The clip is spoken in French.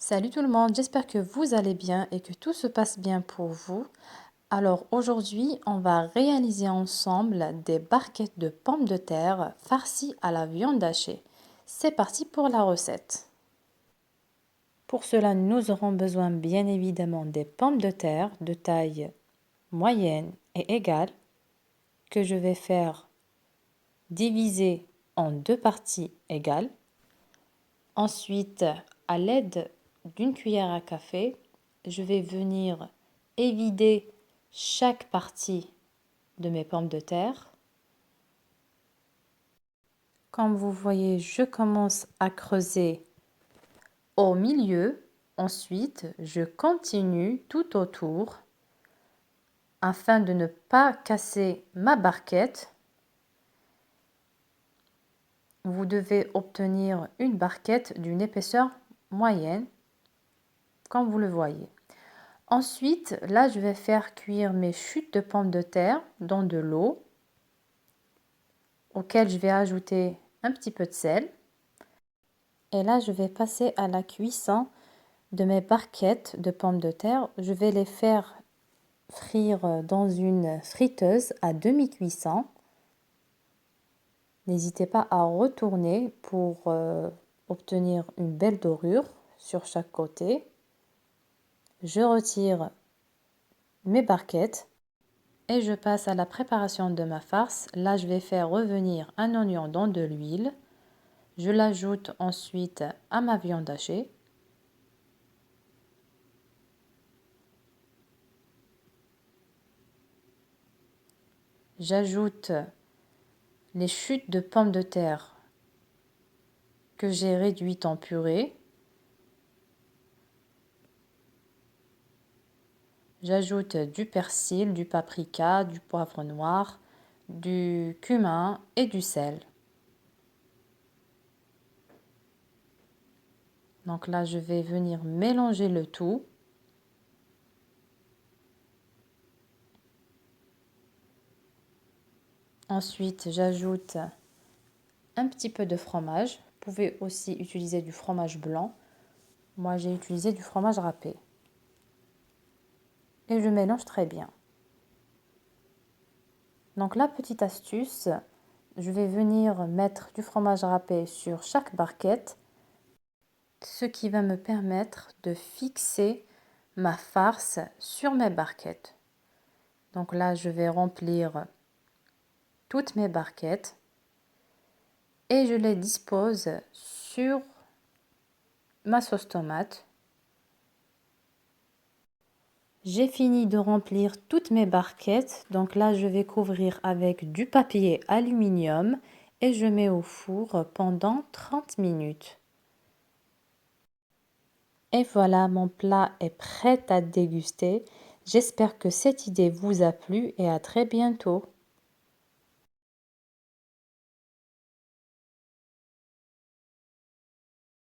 Salut tout le monde, j'espère que vous allez bien et que tout se passe bien pour vous. Alors aujourd'hui, on va réaliser ensemble des barquettes de pommes de terre farcies à la viande hachée. C'est parti pour la recette. Pour cela, nous aurons besoin bien évidemment des pommes de terre de taille moyenne et égale que je vais faire diviser en deux parties égales. Ensuite, à l'aide d'une cuillère à café, je vais venir évider chaque partie de mes pommes de terre. Comme vous voyez, je commence à creuser au milieu. Ensuite, je continue tout autour afin de ne pas casser ma barquette. Vous devez obtenir une barquette d'une épaisseur moyenne, comme vous le voyez. Ensuite, là, je vais faire cuire mes chutes de pommes de terre dans de l'eau, auquel je vais ajouter un petit peu de sel. Et là, je vais passer à la cuisson de mes barquettes de pommes de terre. Je vais les faire frire dans une friteuse à demi-cuisson. N'hésitez pas à retourner pour obtenir une belle dorure sur chaque côté. Je retire mes barquettes et je passe à la préparation de ma farce. Là, je vais faire revenir un oignon dans de l'huile. Je l'ajoute ensuite à ma viande hachée. J'ajoute les chutes de pommes de terre que j'ai réduites en purée. J'ajoute du persil, du paprika, du poivre noir, du cumin et du sel. Donc là, je vais venir mélanger le tout. Ensuite, j'ajoute un petit peu de fromage. Vous pouvez aussi utiliser du fromage blanc. Moi, j'ai utilisé du fromage râpé. Et je mélange très bien. Donc la petite astuce, je vais venir mettre du fromage râpé sur chaque barquette, ce qui va me permettre de fixer ma farce sur mes barquettes. Donc là, je vais remplir toutes mes barquettes et je les dispose sur ma sauce tomate. J'ai fini de remplir toutes mes barquettes, donc là je vais couvrir avec du papier aluminium et je mets au four pendant 30 minutes. Et voilà, mon plat est prêt à déguster. J'espère que cette idée vous a plu et à très bientôt.